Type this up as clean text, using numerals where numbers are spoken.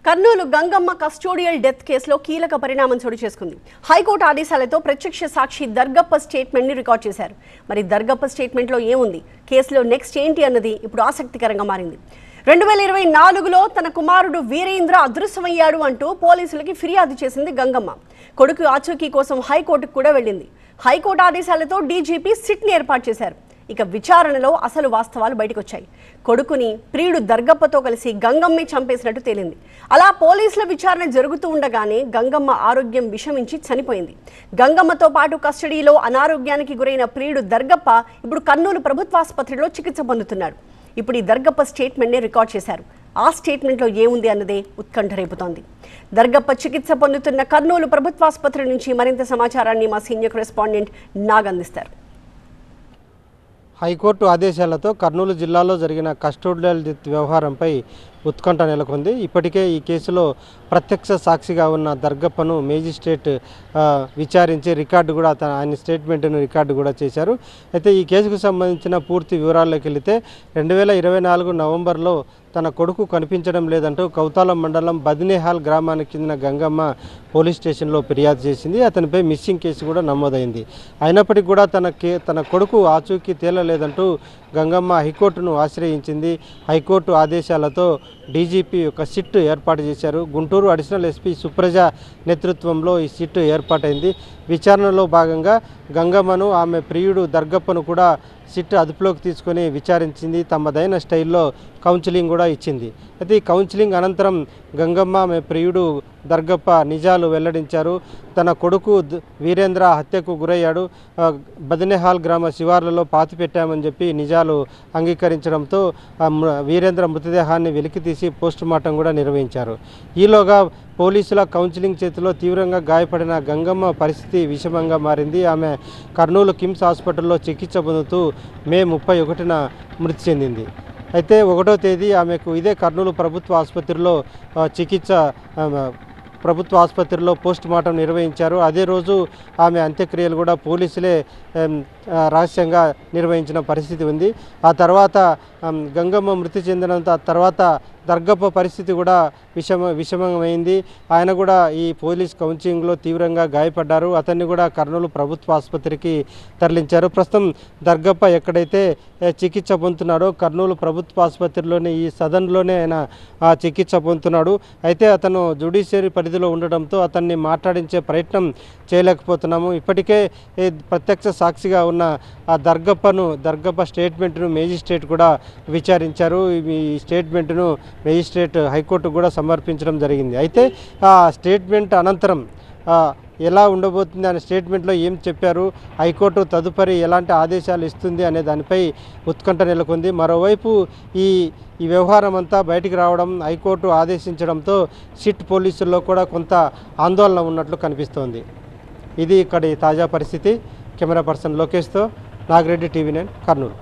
Kurnool Gangamma custodial death కేసులో కీలక పరిణామం చోటు చేసుకుంది. హైకోర్టు ఆదేశాలతో ప్రత్యక్ష సాక్షి దర్గప్ప స్టేట్మెంట్ ని రికార్డ్ చేశారు. మరి దర్గప్ప స్టేట్మెంట్ లో ఏముంది, కేసులో నెక్స్ట్ ఏంటి అన్నది ఇప్పుడు ఆసక్తికరంగా మారింది. 2024లో తన కుమారుడు వీరేంద్ర అదృశ్యమయ్యాడు అంటూ పోలీసులకి ఫిర్యాదు చేసింది గంగమ్మ. కొడుకు ఆచూకీ కోసం హైకోర్టుకు కూడా వెళ్ళింది. హైకోర్టు ఆదేశాలతో డీజీపీ సిట్ని ఏర్పాటు చేశారు. ఇక విచారణలో అసలు వాస్తవాలు బయటకొచ్చాయి. కొడుకుని ప్రియుడు దర్గప్పతో కలిసి గంగమ్మే చంపేసినట్టు తేలింది. అలా పోలీసుల విచారణ జరుగుతూ ఉండగానే గంగమ్మ ఆరోగ్యం విషమించి చనిపోయింది. గంగమ్మతో పాటు కస్టడీలో అనారోగ్యానికి గురైన ప్రియుడు దర్గప్ప ఇప్పుడు కర్నూలు ప్రభుత్వాసుపత్రిలో చికిత్స పొందుతున్నాడు. ఇప్పుడు ఈ దర్గప్ప స్టేట్మెంట్ని రికార్డ్ చేశారు. ఆ స్టేట్మెంట్లో ఏముంది అన్నదే ఉత్కంఠ రేపుతోంది. దర్గప్ప చికిత్స పొందుతున్న కర్నూలు ప్రభుత్వాసుపత్రి నుంచి మరింత సమాచారాన్ని మా సీనియర్ కరెస్పాండెంట్ నాగ్ అందిస్తారు. హైకోర్టు ఆదేశాలతో కర్నూలు జిల్లాలో జరిగిన కస్టోడియల్ డెత్ వ్యవహారంపై ఉత్కంఠ నెలకొంది. ఇప్పటికే ఈ కేసులో ప్రత్యక్ష సాక్షిగా ఉన్న దర్గప్పను మేజిస్ట్రేట్ విచారించి రికార్డు కూడా ఆయన స్టేట్మెంట్ను రికార్డు కూడా చేశారు. అయితే ఈ కేసుకు సంబంధించిన పూర్తి వివరాల్లోకి వెళితే 2024 నవంబర్లో తన కొడుకు కనిపించడం లేదంటూ కౌతాలం మండలం బదినేహాల్ గ్రామానికి చెందిన గంగమ్మ పోలీస్ స్టేషన్లో ఫిర్యాదు చేసింది. అతనిపై మిస్సింగ్ కేసు కూడా నమోదైంది. అయినప్పటికీ కూడా తన కొడుకు ఆచూకీ తేలలేదంటూ గంగమ్మ హైకోర్టును ఆశ్రయించింది. హైకోర్టు ఆదేశాలతో డీజీపీ ఒక సిట్ ఏర్పాటు చేశారు. గుంటూరు అడిషనల్ ఎస్పీ సుప్రజ నేతృత్వంలో ఈ సిట్ ఏర్పాటైంది. విచారణలో భాగంగా గంగమ్మను ఆమె ప్రియుడు దర్గప్పను కూడా సిట్ అదుపులోకి తీసుకొని విచారించింది. తమదైన స్టైల్లో కౌన్సిలింగ్ కూడా ఇచ్చింది. అయితే ఈ కౌన్సిలింగ్ అనంతరం గంగమ్మ ఆమె ప్రియుడు దర్గప్ప నిజాలు వెల్లడించారు. తన కొడుకు వీరేంద్ర హత్యకు గురయ్యాడు, బదినేహాల్ గ్రామ శివార్లలో పాతిపెట్టామని చెప్పి నిజాలు అంగీకరించడంతో వీరేంద్ర మృతదేహాన్ని వెలికితీసి పోస్టుమార్టం కూడా నిర్వహించారు. ఈలోగా పోలీసుల కౌన్సిలింగ్ చేతిలో తీవ్రంగా గాయపడిన గంగమ్మ పరిస్థితి విషమంగా మారింది. ఆమె కర్నూలు కిమ్స్ హాస్పిటల్లో చికిత్స పొందుతూ మే 31న మృతి చెందింది. అయితే 1వ తేదీ ఆమెకు ఇదే కర్నూలు ప్రభుత్వ ఆసుపత్రిలో పోస్ట్ మార్టం నిర్వహించారు. అదే రోజు ఆమె అంత్యక్రియలు కూడా పోలీసులే రహస్యంగా నిర్వహించిన పరిస్థితి ఉంది. ఆ తర్వాత గంగమ్మ మృతి చెందిన తర్వాత దర్గప్ప పరిస్థితి కూడా విషమమైంది. ఆయన కూడా ఈ పోలీస్ కౌన్సిలింగ్లో తీవ్రంగా గాయపడ్డారు. అతన్ని కూడా కర్నూలు ప్రభుత్వ ఆసుపత్రికి తరలించారు. ప్రస్తుతం దర్గప్ప ఎక్కడైతే చికిత్స పొందుతున్నాడో కర్నూలు ప్రభుత్వ ఆసుపత్రిలోనే ఈ సదన్లోనే ఆయన చికిత్స పొందుతున్నాడు. అయితే అతను జ్యుడిషియరీ పరిధిలో ఉండడంతో అతన్ని మాట్లాడించే ప్రయత్నం చేయలేకపోతున్నాము. ఇప్పటికే ప్రత్యక్ష సాక్షిగా ఉన్న ఆ దర్గప్ప స్టేట్మెంట్ను మేజిస్ట్రేట్ కూడా విచారించారు. ఈ స్టేట్మెంట్ను మేజిస్ట్రేట్ హైకోర్టు కూడా సమర్పించడం జరిగింది. అయితే ఆ స్టేట్మెంట్ అనంతరం ఎలా ఉండబోతుంది అనే స్టేట్మెంట్లో ఏం చెప్పారు, హైకోర్టు తదుపరి ఎలాంటి ఆదేశాలు ఇస్తుంది అనే దానిపై ఉత్కంఠ నెలకొంది. మరోవైపు ఈ వ్యవహారం అంతా బయటికి రావడం, హైకోర్టు ఆదేశించడంతో సిట్ పోలీసుల్లో కూడా కొంత ఆందోళన ఉన్నట్లు కనిపిస్తోంది. ఇది ఇక్కడి తాజా పరిస్థితి. కెమెరా పర్సన్ లోకేష్తో నాగిరెడ్డి, TV9 కర్నూలు.